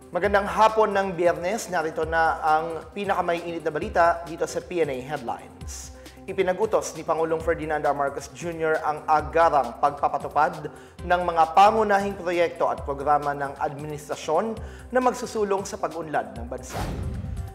Magandang hapon ng Biyernes. Narito na ang pinakamaiinit na balita dito sa PNA Headlines. Ipinag-utos ni Pangulong Ferdinand R. Marcos Jr. ang agarang pagpapatupad ng mga pangunahing proyekto at programa ng administrasyon na magsusulong sa pag-unlad ng bansa.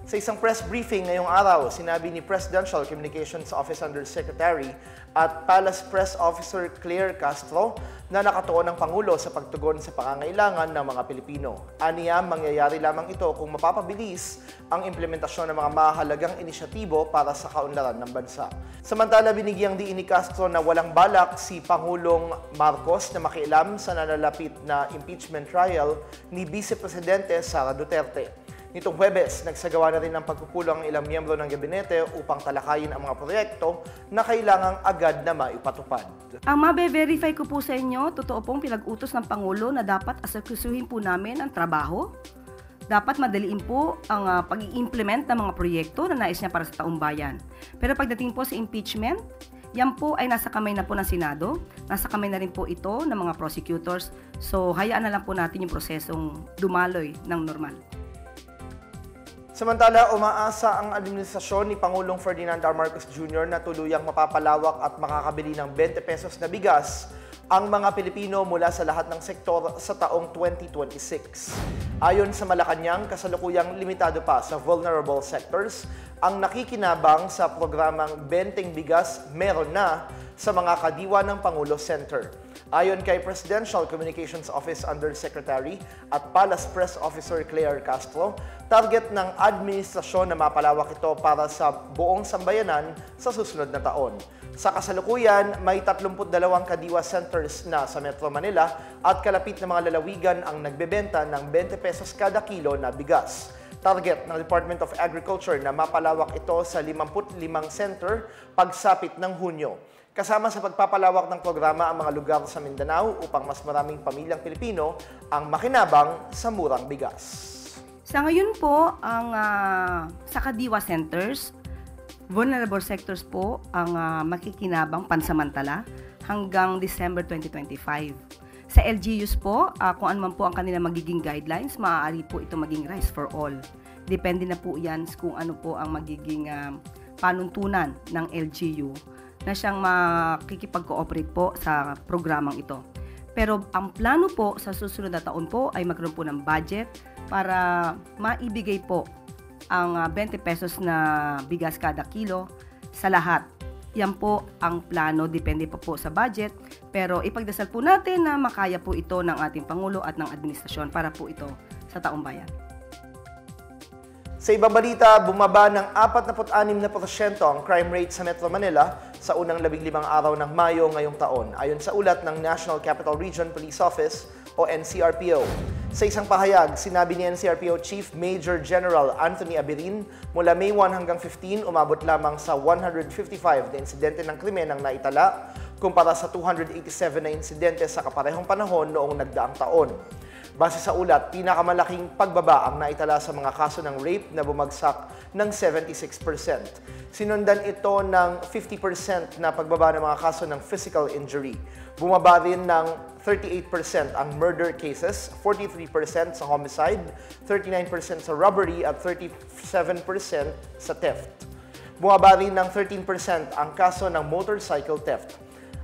Sa isang press briefing ngayong araw, sinabi ni Presidential Communications Office Undersecretary at Palace Press Officer Claire Castro na nakatuon ang Pangulo sa pagtugon sa pangangailangan ng mga Pilipino. Aniya, mangyayari lamang ito kung mapapabilis ang implementasyon ng mga mahalagang inisyatibo para sa kaunlaran ng bansa. Samantala, binigyang diin ni Castro na walang balak si Pangulong Marcos na makialam sa nalalapit na impeachment trial ni Vice Presidente Sara Duterte. Nitong Huwebes, nagsagawa na rin ng pagpupulong ang ilang miyembro ng gabinete upang talakayin ang mga proyekto na kailangang agad na maipatupad. Ang mabe-verify ko po sa inyo, totoo pong pinag-utos ng Pangulo na dapat asekusuhin po namin ang trabaho. Dapat madaliin po ang pag-i-implement ng mga proyekto na nais niya para sa taong bayan. Pero pagdating po sa impeachment, yan po ay nasa kamay na po ng Senado, nasa kamay na rin po ito ng mga prosecutors. So hayaan na lang po natin yung prosesong dumaloy ng normal. Samantala, umaasa ang administrasyon ni Pangulong Ferdinand R. Marcos Jr. na tuluyang mapapalawak at makakabili ng 20 pesos na bigas ang mga Pilipino mula sa lahat ng sektor sa taong 2026. Ayon sa Malacanang, kasalukuyang limitado pa sa vulnerable sectors ang nakikinabang sa programang Benteng Bigas Meron Na sa mga kadiwa ng Pangulo Center. Ayon kay Presidential Communications Office Undersecretary at Palace Press Officer Claire Castro, target ng administrasyon na mapalawak ito para sa buong sambayanan sa susunod na taon. Sa kasalukuyan, may 32 kadiwa centers na sa Metro Manila at kalapit na mga lalawigan ang nagbebenta ng 20 pesos kada kilo na bigas. Target ng Department of Agriculture na mapalawak ito sa 55 center pagsapit ng Hunyo. Kasama sa pagpapalawak ng programa ang mga lugar sa Mindanao upang mas maraming pamilyang Pilipino ang makinabang sa murang bigas. Sa ngayon po, sa Kadiwa Centers, vulnerable sectors po ang makikinabang pansamantala hanggang December 2025. Sa LGUs po, kung ano man po ang kanilang magiging guidelines, maaari po ito maging rice for all. Depende na po yan kung ano po ang magiging panuntunan ng LGU na siyang makikipag-cooperate po sa programang ito. Pero ang plano po sa susunod na taon po ay magkaroon po ng budget para maibigay po ang 20 pesos na bigas kada kilo sa lahat. Yan po ang plano, depende po sa budget. Pero ipagdasal po natin na makaya po ito ng ating Pangulo at ng administrasyon para po ito sa taong bayan. Sa ibang balita, bumaba ng 46% ang crime rate sa Metro Manila sa unang 15 araw ng Mayo ngayong taon, ayon sa ulat ng National Capital Region Police Office o NCRPO. Sa isang pahayag, sinabi ni NCRPO Chief Major General Anthony Abirin, mula May 1 hanggang 15, umabot lamang sa 155 na insidente ng krimen ang naitala kumpara sa 287 na insidente sa kaparehong panahon noong nagdaang taon. Base sa ulat, pinakamalaking pagbaba ang naitala sa mga kaso ng rape na bumagsak ng 76%. Sinundan ito ng 50% na pagbaba ng mga kaso ng physical injury. Bumaba rin ng 38% ang murder cases, 43% sa homicide, 39% sa robbery at 37% sa theft. Bumaba rin ng 13% ang kaso ng motorcycle theft.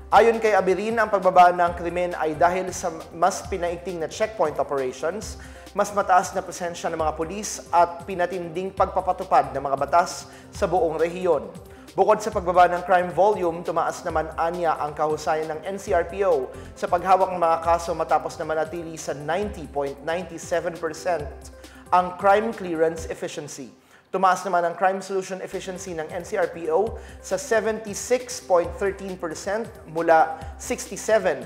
Ayon kay Abirin, ang pagbaba ng krimen ay dahil sa mas pinaigting na checkpoint operations, mas mataas na presensya ng mga pulis at pinatinding pagpapatupad ng mga batas sa buong rehiyon. Bukod sa pagbaba ng crime volume, tumaas naman anya ang kahusayan ng NCRPO sa paghawak ng mga kaso matapos na manatili sa 90.97% ang crime clearance efficiency. Tumaas naman ang crime solution efficiency ng NCRPO sa 76.13% mula 67.6%.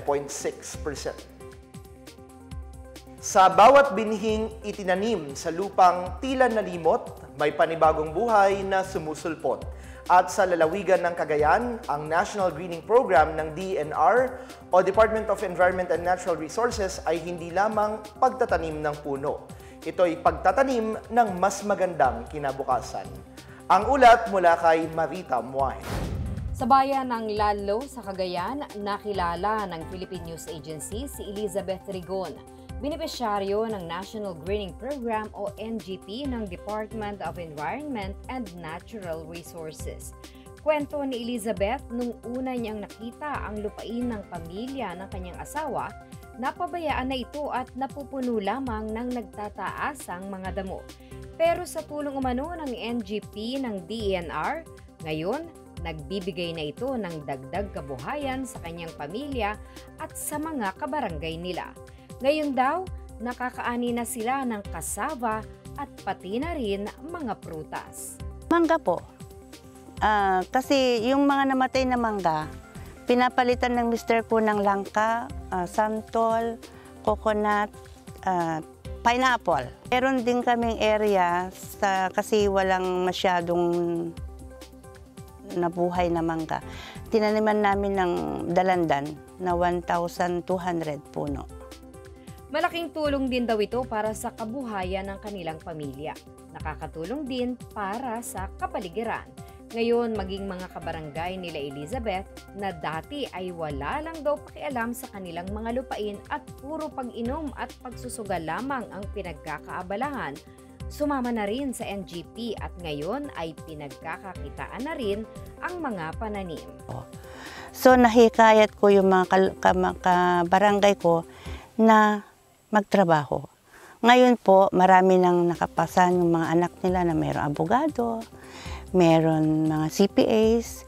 Sa bawat binhing itinanim sa lupang tila nalimot, may panibagong buhay na sumusulpot. At sa lalawigan ng Cagayan, ang National Greening Program ng DENR o Department of Environment and Natural Resources ay hindi lamang pagtatanim ng puno. Ito'y pagtatanim ng mas magandang kinabukasan. Ang ulat mula kay Marita Muahe. Sa bayan ng Lalo sa Cagayan, nakilala ng Philippine News Agency si Elizabeth Rigon. benepisyaryo ng National Greening Program o NGP ng Department of Environment and Natural Resources. Kwento ni Elizabeth nung una niyang nakita ang lupain ng pamilya ng kanyang asawa, napabayaan na ito at napupuno lamang ng nagtataasang mga damo. Pero sa tulong umano ng NGP ng DENR, ngayon, nagbibigay na ito ng dagdag kabuhayan sa kanyang pamilya at sa mga kabarangay nila. Ngayon daw, nakakaani na sila ng kasava at pati na rin mga prutas. Mangga po. Kasi yung mga namatay na mangga, pinapalitan ng mister ko ng langka, santol, coconut, pineapple. Meron din kaming area kasi walang masyadong nabuhay na mangga. Tinaniman namin ng dalandan na 1,200 puno. Malaking tulong din daw ito para sa kabuhayan ng kanilang pamilya. Nakakatulong din para sa kapaligiran. Ngayon, maging mga kabarangay nila Elizabeth na dati ay wala lang daw pakialam sa kanilang mga lupain at puro pag-inom at pagsusugal lamang ang pinagkakaabalahan, sumama na rin sa NGP at ngayon ay pinagkakakitaan na rin ang mga pananim. So nahikayat ko yung mga kabarangay ko na magtrabaho. Ngayon po, marami nang nakapasan yung mga anak nila na mayroong abogado, meron mga CPAs,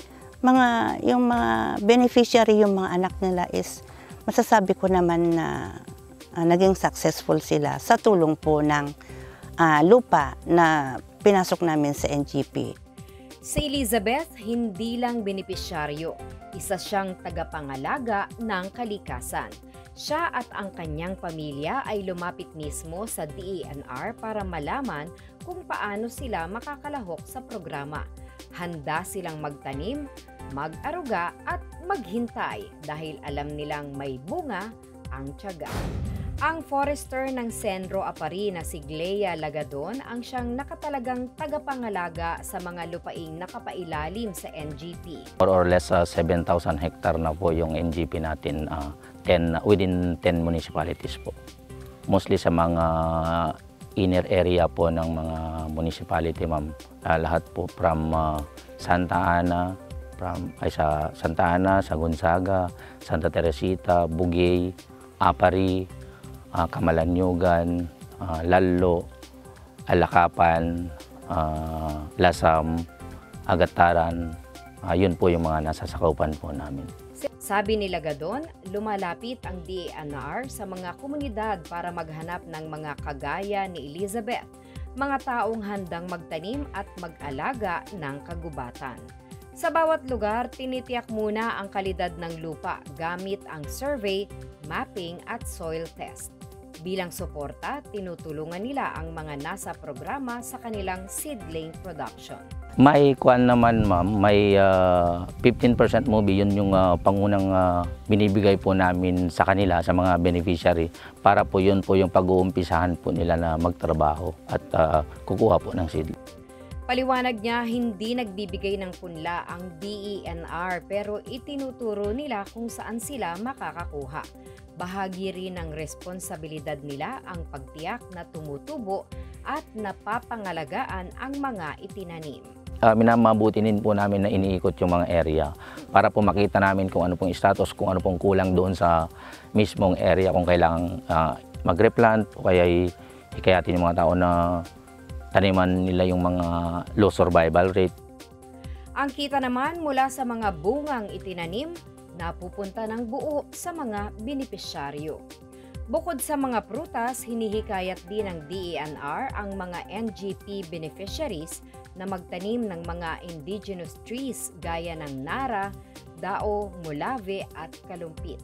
yung mga beneficiary yung mga anak nila is masasabi ko naman na naging successful sila sa tulong po ng lupa na pinasok namin sa NGP. Si Elizabeth, hindi lang benepisyaryo, isa siyang tagapangalaga ng kalikasan. Siya at ang kanyang pamilya ay lumapit mismo sa DENR para malaman kung paano sila makakalahok sa programa. Handa silang magtanim, mag-aruga at maghintay dahil alam nilang may bunga ang tiyaga. Ang forester ng Senro Apari na si Glea Lagadon ang siyang nakatalagang tagapangalaga sa mga lupaing nakapailalim sa NGP. More or less 7,000 hektar na po yung NGP natin within 10 municipalities po. Mostly sa mga inner area po ng mga municipality, ma'am. Lahat po from Santa Ana, sa Santa Ana, sa Gonzaga, Santa Teresita, Bugay, Apari, Camalanyugan, Lalo, Alakapan, Lasam, Agataran. Yun po yung mga nasa sakaupan po namin. Sabi ni Lagadon, lumalapit ang DENR sa mga komunidad para maghanap ng mga kagaya ni Elizabeth, mga taong handang magtanim at mag-alaga ng kagubatan. Sa bawat lugar, tinitiyak muna ang kalidad ng lupa gamit ang survey, mapping at soil test. Bilang suporta, tinutulungan nila ang mga nasa programa sa kanilang seedling production. May kuan naman, ma'am, may 15% MOBI, yun yung pangunang binibigay po namin sa kanila, sa mga beneficiary, para po yun po yung pag-uumpisahan po nila na magtrabaho at kukuha po ng seed. Paliwanag niya, hindi nagbibigay ng punla ang DENR pero itinuturo nila kung saan sila makakakuha. Bahagi rin ng responsibilidad nila ang pagtiyak na tumutubo at napapangalagaan ang mga itinanim. Minamabuti din po namin na iniikot yung mga area para po makita namin kung ano pong status, kung ano pong kulang doon sa mismong area, kung kailangang mag-replant o kaya hikayatin yung mga tao na taniman nila yung mga low survival rate. Ang kita naman mula sa mga bungang itinanim, napupunta ng buo sa mga benepisyaryo. Bukod sa mga prutas, hinihikayat din ng DENR ang mga NGP beneficiaries na magtanim ng mga indigenous trees gaya ng nara, dao, mulave at kalumpit.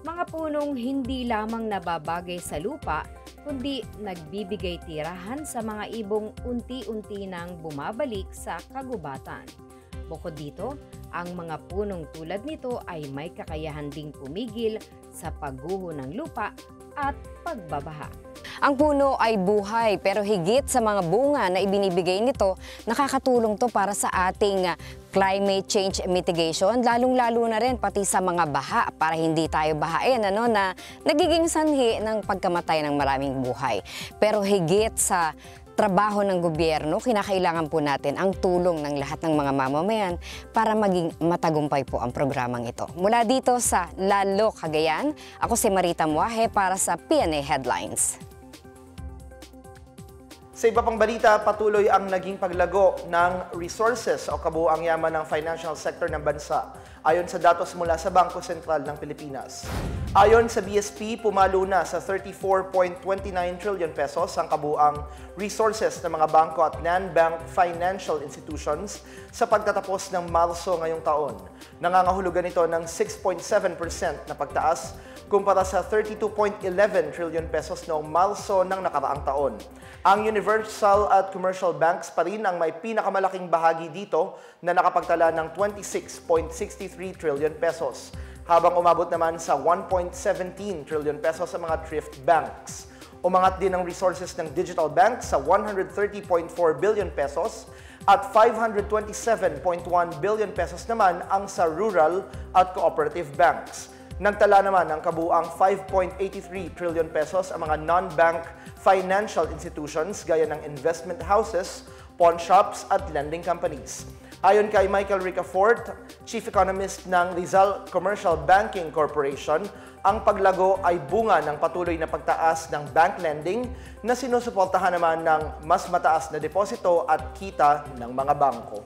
Mga punong hindi lamang nababagay sa lupa, kundi nagbibigay tirahan sa mga ibong unti-unti nang bumabalik sa kagubatan. Bukod dito, ang mga punong tulad nito ay may kakayahan ding pumigil sa pagguho ng lupa at pagbabaha. Ang puno ay buhay pero higit sa mga bunga na ibinibigay nito, nakakatulong to para sa ating climate change mitigation, lalong-lalo na rin pati sa mga baha para hindi tayo bahain na nagiging sanhi ng pagkamatay ng maraming buhay. Pero higit sa trabaho ng gobyerno, kinakailangan po natin ang tulong ng lahat ng mga mamamayan para maging matagumpay po ang programang ito. Mula dito sa Lalo, Cagayan, ako si Marita Muahe para sa PNA Headlines. Sa iba pang balita, patuloy ang naging paglago ng resources o kabuuang yaman ng financial sector ng bansa ayon sa datos mula sa Bangko Sentral ng Pilipinas. Ayon sa BSP, pumalo na sa 34.29 trillion pesos ang kabuuang resources ng mga bangko at non-bank financial institutions sa pagtatapos ng Marso ngayong taon. Nangangahulugan ito ng 6.7% na pagtaas kumpara sa 32.11 trillion pesos noong Marso ng nakaraang taon. Ang universal at commercial banks pa rin ang may pinakamalaking bahagi dito na nakapagtala ng 26.63 trillion pesos, habang umabot naman sa 1.17 trillion pesos sa mga thrift banks. Umangat din ang resources ng digital banks sa 130.4 billion pesos at 527.1 billion pesos naman ang sa rural at cooperative banks. Nagtala naman ng kabuuang 5.83 trillion pesos ang mga non-bank financial institutions gaya ng investment houses, pawn shops at lending companies. Ayon kay Michael Ricafort, Chief Economist ng Rizal Commercial Banking Corporation, ang paglago ay bunga ng patuloy na pagtaas ng bank lending na sinusuportahan naman ng mas mataas na deposito at kita ng mga bangko.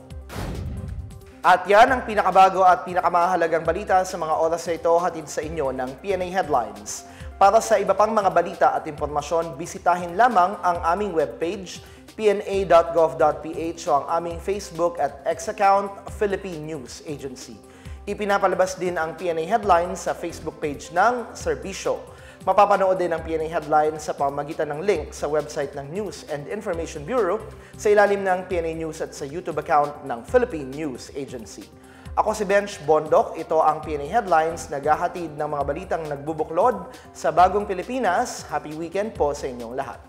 At yan ang pinakabago at pinakamahalagang balita sa mga oras na ito, hatid sa inyo ng PNA Headlines. Para sa iba pang mga balita at impormasyon, bisitahin lamang ang aming webpage, pna.gov.ph o ang aming Facebook at X account, Philippine News Agency. Ipinapalabas din ang PNA Headlines sa Facebook page ng serbisyo. Mapapanood din ang PNA Headlines sa pamamagitan ng link sa website ng News and Information Bureau, sa ilalim ng PNA News at sa YouTube account ng Philippine News Agency. Ako si Bench Bondok, ito ang PNA Headlines, naghahatid ng mga balitang nagbubuklod sa bagong Pilipinas. Happy weekend po sa inyong lahat.